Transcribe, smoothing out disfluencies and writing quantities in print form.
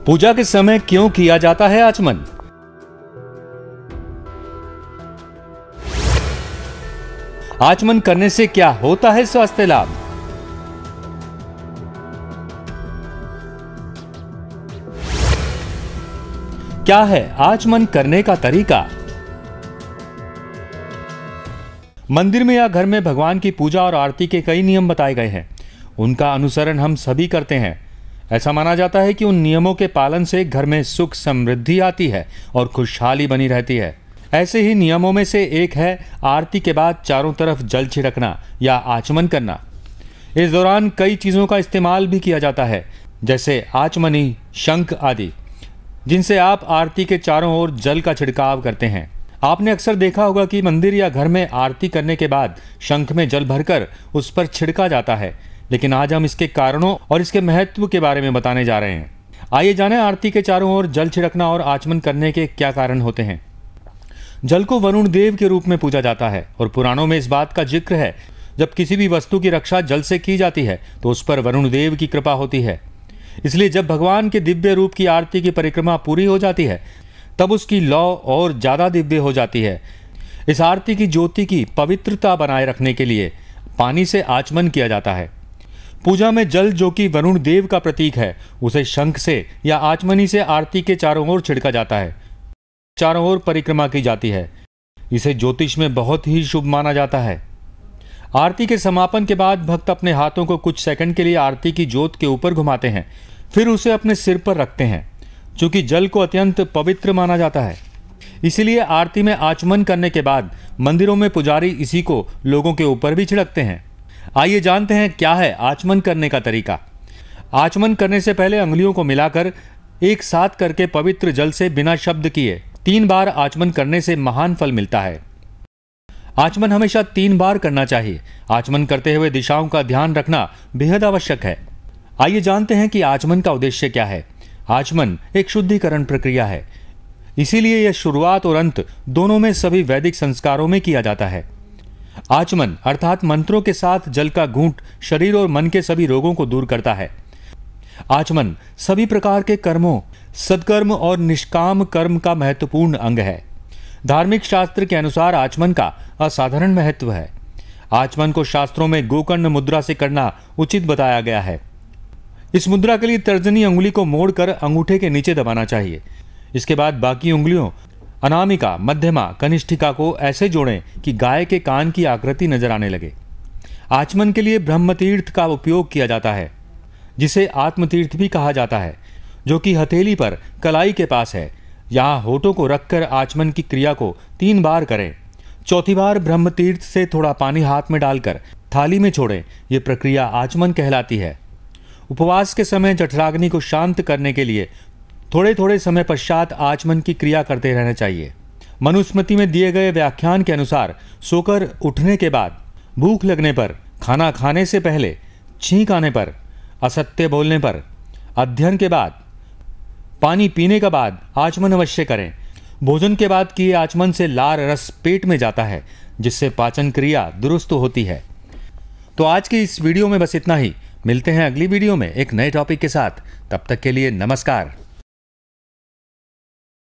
पूजा के समय क्यों किया जाता है आचमन? आचमन करने से क्या होता है स्वास्थ्य लाभ? क्या है आचमन करने का तरीका? मंदिर में या घर में भगवान की पूजा और आरती के कई नियम बताए गए हैं। उनका अनुसरण हम सभी करते हैं। ऐसा माना जाता है कि उन नियमों के पालन से घर में सुख समृद्धि आती है और खुशहाली बनी रहती है। ऐसे ही नियमों में से एक है आरती के बाद चारों तरफ जल छिड़कना या आचमन करना। इस दौरान कई चीज़ों का इस्तेमाल भी किया जाता है, जैसे आचमनी, शंख आदि, जिनसे आप आरती के चारों ओर जल का छिड़काव करते हैं। आपने अक्सर देखा होगा कि मंदिर या घर में आरती करने के बाद शंख में जल भरकर उस पर छिड़का जाता है। लेकिन आज हम इसके कारणों और इसके महत्व के बारे में बताने जा रहे हैं। आइए जानें आरती के चारों ओर जल छिड़कना और आचमन करने के क्या कारण होते हैं। जल को वरुण देव के रूप में पूजा जाता है और पुराणों में इस बात का जिक्र है, जब किसी भी वस्तु की रक्षा जल से की जाती है तो उस पर वरुण देव की कृपा होती है। इसलिए जब भगवान के दिव्य रूप की आरती की परिक्रमा पूरी हो जाती है तब उसकी लौ और ज्यादा दिव्य हो जाती है। इस आरती की ज्योति की पवित्रता बनाए रखने के लिए पानी से आचमन किया जाता है। पूजा में जल, जो कि वरुण देव का प्रतीक है, उसे शंख से या आचमनी से आरती के चारों ओर छिड़का जाता है। चारों ओर परिक्रमा की जाती है। इसे ज्योतिष में बहुत ही शुभ माना जाता है। आरती के समापन के बाद भक्त अपने हाथों को कुछ सेकंड के लिए आरती की ज्योत के ऊपर घुमाते हैं, फिर उसे अपने सिर पर रखते हैं। चूंकि जल को अत्यंत पवित्र माना जाता है, इसीलिए आरती में आचमन करने के बाद मंदिरों में पुजारी इसी को लोगों के ऊपर भी छिड़कते हैं। आइए जानते हैं क्या है आचमन करने का तरीका। आचमन करने से पहले अंगुलियों को मिलाकर एक साथ करके पवित्र जल से बिना शब्द किए 3 बार आचमन करने से महान फल मिलता है। आचमन हमेशा 3 बार करना चाहिए। आचमन करते हुए दिशाओं का ध्यान रखना बेहद आवश्यक है। आइए जानते हैं कि आचमन का उद्देश्य क्या है। आचमन एक शुद्धिकरण प्रक्रिया है, इसीलिए यह शुरुआत और अंत दोनों में सभी वैदिक संस्कारों में किया जाता है। आचमन अर्थात मंत्रों के साथ जल का घूंट शरीर और मन के सभी रोगों को दूर करता है। आचमन सभी प्रकार के कर्मों, सद्कर्म और निष्काम कर्म का महत्वपूर्ण अंग है। धार्मिक शास्त्र के अनुसार आचमन का असाधारण महत्व है। आचमन को शास्त्रों में गोकर्ण मुद्रा से करना उचित बताया गया है। इस मुद्रा के लिए तर्जनी अंगुली को मोड़कर अंगूठे के नीचे दबाना चाहिए। इसके बाद बाकी उंगलियों अनामिका, मध्यमा, कनिष्ठिका को ऐसे जोड़ें कि गाय के कान की आकृति नजर आने लगे। आचमन के लिए ब्रह्म तीर्थ का उपयोग किया जाता है, जिसे आत्म तीर्थ भी कहा जाता है, जो कि हथेली पर कलाई के पास है। यहाँ होठों को रखकर आचमन की क्रिया को 3 बार करें। चौथी बार ब्रह्म तीर्थ से थोड़ा पानी हाथ में डालकर थाली में छोड़ें। ये प्रक्रिया आचमन कहलाती है। उपवास के समय जठराग्नि को शांत करने के लिए थोड़े थोड़े समय पश्चात आचमन की क्रिया करते रहना चाहिए। मनुस्मृति में दिए गए व्याख्यान के अनुसार सोकर उठने के बाद, भूख लगने पर, खाना खाने से पहले, छींक आने पर, असत्य बोलने पर, अध्ययन के बाद, पानी पीने के बाद आचमन अवश्य करें। भोजन के बाद किए आचमन से लार रस पेट में जाता है, जिससे पाचन क्रिया दुरुस्त होती है। तो आज की इस वीडियो में बस इतना ही। मिलते हैं अगली वीडियो में एक नए टॉपिक के साथ। तब तक के लिए नमस्कार।